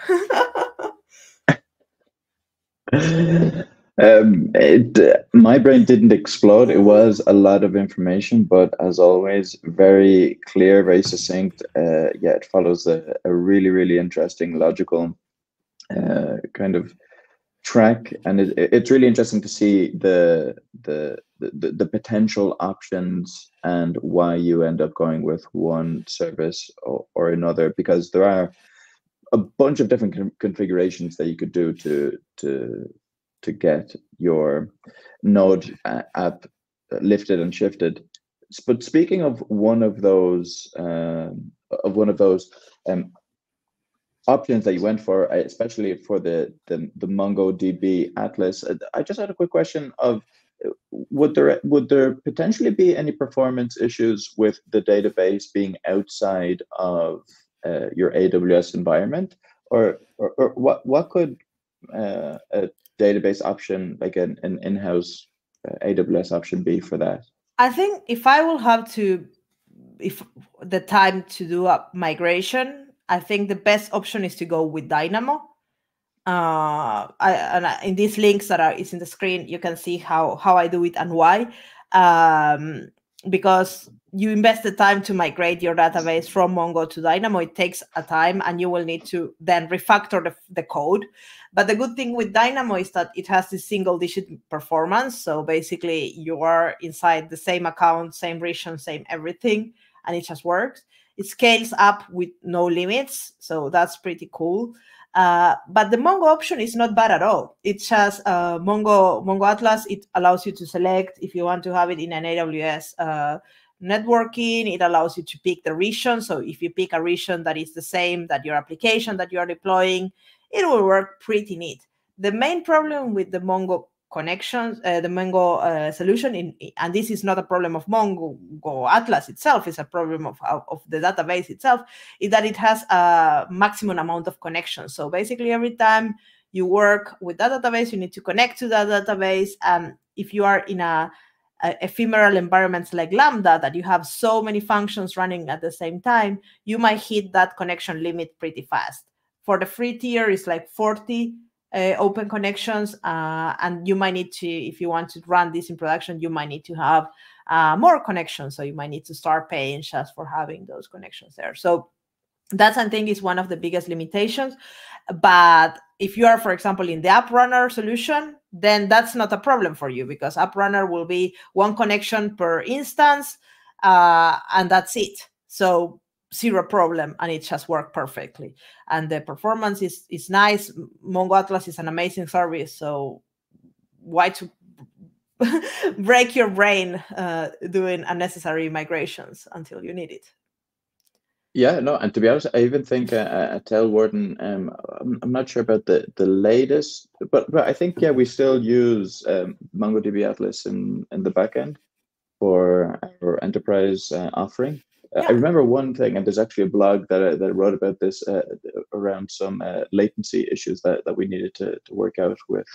My brain didn't explode. It was a lot of information, but as always, very clear, very succinct. Yeah, it follows a really, really interesting, logical kind of track, and it's really interesting to see the potential options and why you end up going with one service or another, because there are a bunch of different configurations that you could do to get your node app lifted and shifted. But speaking of one of those options that you went for, especially for the MongoDB Atlas, I just had a quick question of would there potentially be any performance issues with the database being outside of your AWS environment, or what could a database option like an in-house AWS option be for that? I think if I will have if the time to do a migration, I think the best option is to go with Dynamo. In these links that is in the screen, you can see how I do it and why. because you invest the time to migrate your database from Mongo to Dynamo. It takes a time, and you will need to then refactor the code. But the good thing with Dynamo is that it has this single-digit performance. So basically, you are inside the same account, same region, same everything, and it just works. It scales up with no limits, so that's pretty cool. But the Mongo option is not bad at all. It just Mongo Atlas. It allows you to select if you want to have it in an AWS networking. It allows you to pick the region. So if you pick a region that is the same that your application that you are deploying, it will work pretty neat. The main problem with the Mongo connections, the Mongo solution, and this is not a problem of Mongo Atlas itself, it's a problem of the database itself, is that it has a maximum amount of connections. So basically, every time you work with that database, you need to connect to that database. If you are in a ephemeral environments like Lambda, that you have so many functions running at the same time, you might hit that connection limit pretty fast. For the free tier, it's like 40 open connections, and you might need to, if you want to run this in production, you might need to have more connections. So you might need to start paying just for having those connections there. So that's, I think, is one of the biggest limitations. But if you are, for example, in the App Runner solution, then that's not a problem for you, because App Runner will be one connection per instance, and that's it. So zero problem, and it just worked perfectly. And the performance is nice. Mongo Atlas is an amazing service, so why to break your brain doing unnecessary migrations until you need it? Yeah, no, and to be honest, I even think a Tailwarden. I'm not sure about the latest, but I think we still use MongoDB Atlas in the backend for our enterprise offering. Yeah. I remember one thing, and there's actually a blog that I wrote about this around some latency issues that we needed to work out with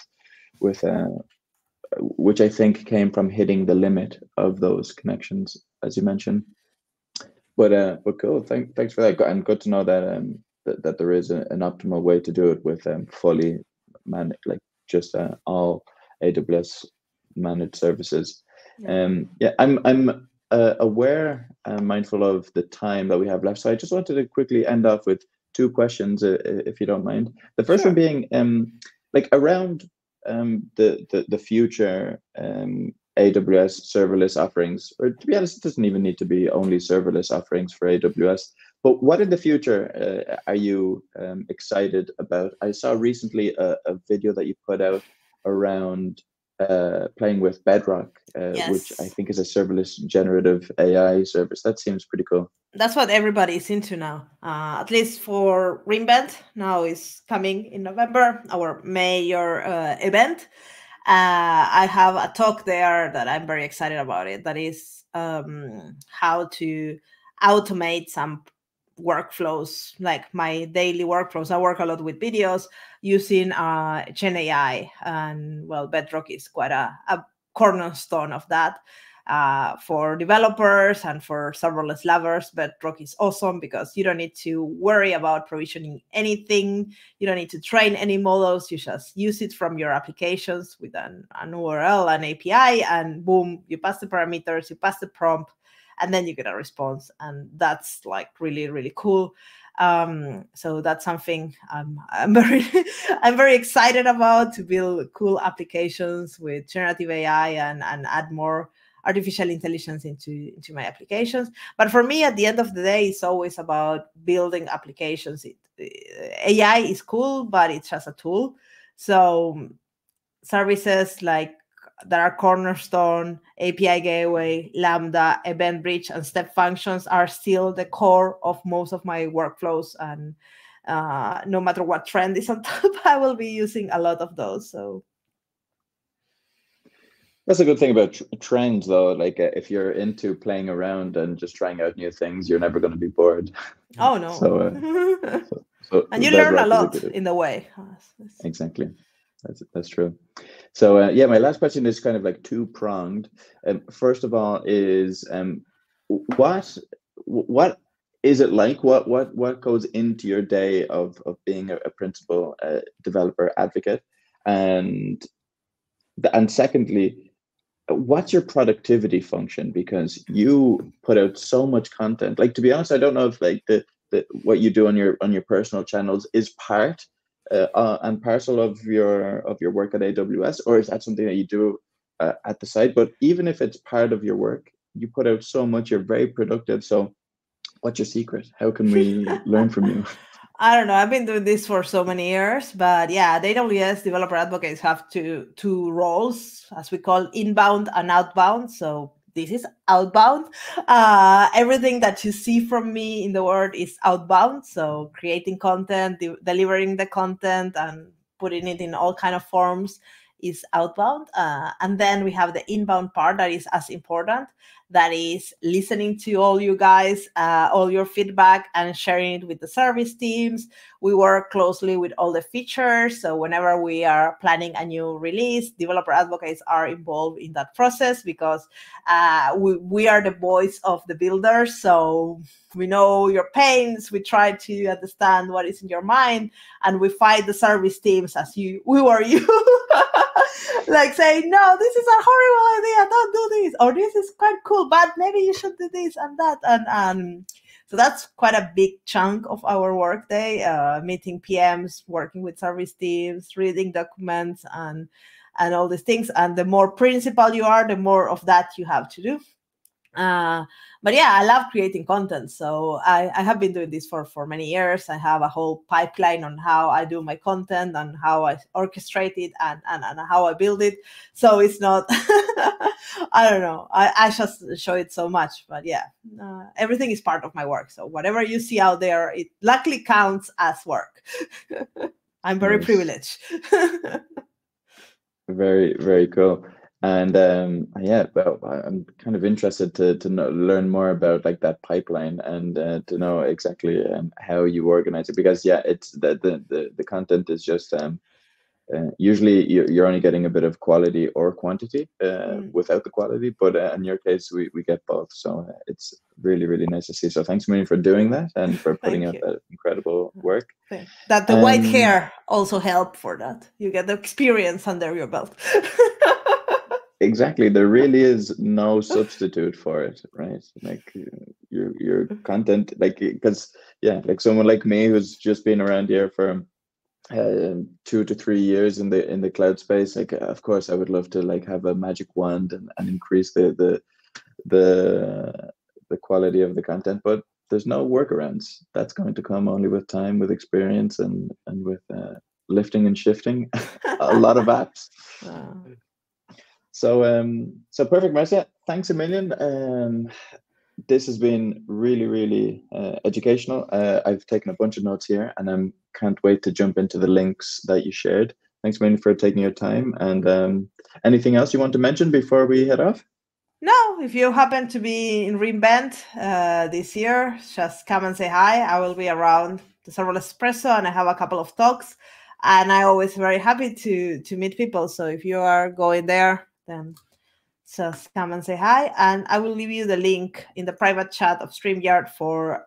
which I think came from hitting the limit of those connections, as you mentioned. But cool. Thanks for that, and good to know that that there is an optimal way to do it with fully managed, like just all AWS managed services. Yeah. I'm aware and mindful of the time that we have left, so I just wanted to quickly end off with two questions, if you don't mind. The first Sure. one being like around the future AWS serverless offerings, or to be honest, it doesn't even need to be only serverless offerings for AWS. But what in the future are you excited about? I saw recently a video that you put out around playing with Bedrock, Yes. which I think is a serverless generative AI service. That seems pretty cool. That's what everybody is into now. At least for re:Invent, now is coming in November, our major event. I have a talk there that I'm very excited about it. That is how to automate some workflows, like my daily workflows. I work a lot with videos using Gen AI, and well, Bedrock is quite a cornerstone of that. For developers and for serverless lovers, Bedrock is awesome because you don't need to worry about provisioning anything. You don't need to train any models. You just use it from your applications with an URL, an API, and boom, you pass the parameters, you pass the prompt, and then you get a response. And that's like really, really cool. So that's something I'm very excited about, to build cool applications with generative AI and add more artificial intelligence into my applications. But for me, at the end of the day, it's always about building applications. AI is cool, but it's just a tool. So services like that are cornerstone, API gateway, Lambda, event bridge, and step functions are still the core of most of my workflows. And no matter what trend is on top, I will be using a lot of those. So that's a good thing about trends, though. Like if you're into playing around and just trying out new things, you're never going to be bored. Oh no! So and you learn a lot in the way. Exactly, that's true. So yeah, my last question is kind of like two-pronged. First of all, is what is it like? What goes into your day of being a principal developer advocate, and secondly, what's your productivity function? Because you put out so much content. Like, to be honest, I don't know if like the what you do on your personal channels is part and parcel of your work at AWS, or is that something that you do at the site? But even if it's part of your work, you put out so much. You're very productive. So, what's your secret? How can we learn from you? I don't know. I've been doing this for so many years, but yeah, the AWS developer advocates have two roles, as we call inbound and outbound. So this is outbound. Everything that you see from me in the world is outbound. So creating content, delivering the content, and putting it in all kind of forms is outbound. And then we have the inbound part that is as important. That is listening to all you guys, all your feedback, and sharing it with the service teams. We work closely with all the features. So whenever we are planning a new release, developer advocates are involved in that process because we are the voice of the builders. So we know your pains. We try to understand what is in your mind, and we fight the service teams as we were you. Like saying, no, this is a horrible idea, don't do this, or this is quite cool, but maybe you should do this and that. And so that's quite a big chunk of our workday, meeting PMs, working with service teams, reading documents, and all these things. And the more principal you are, the more of that you have to do. But yeah, I love creating content. So I have been doing this for many years. I have a whole pipeline on how I do my content and how I orchestrate it and how I build it. So it's not, I don't know. I just show it so much, but yeah, everything is part of my work. So whatever you see out there, it luckily counts as work. I'm very privileged. Very, very cool. And yeah, well, I'm kind of interested to learn more about like that pipeline and to know exactly how you organize it, because yeah, it's the content is just usually you're only getting a bit of quality or quantity without the quality, but in your case we get both, so it's really, really nice to see. So thanks a million for doing that and for putting out that incredible work. That the white hair also help for that. You get the experience under your belt. Exactly, there really is no substitute for it, right? Like your content, like, because yeah, like someone like me who's just been around here for 2 to 3 years in the cloud space, like of course I would love to like have a magic wand and increase the quality of the content, but there's no workarounds. That's going to come only with time, with experience, and with lifting and shifting a lot of apps. So so perfect, Marcia. Thanks a million. This has been really, really educational. I've taken a bunch of notes here, and I can't wait to jump into the links that you shared. Thanks a million for taking your time. And anything else you want to mention before we head off? No, if you happen to be in re:Invent this year, just come and say hi. I will be around the Serverless Espresso, and I have a couple of talks, and I'm always very happy to meet people. So if you are going there, then just come and say hi, and I will leave you the link in the private chat of StreamYard for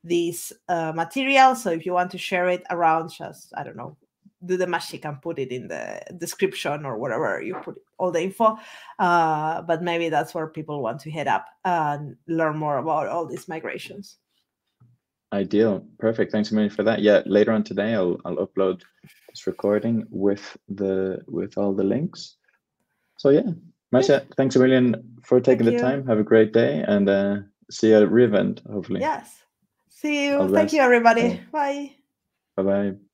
this material. So if you want to share it around, just, I don't know, do the magic and put it in the description or wherever you put all the info. But maybe that's where people want to head up and learn more about all these migrations. Ideal. Perfect. Thanks a million for that. Yeah, later on today, I'll upload this recording with all the links. So yeah, Marcia, thanks a million for taking the time. Have a great day, and see you at re:Invent, hopefully. Yes. See you. Thank you, everybody. Bye. Bye-bye.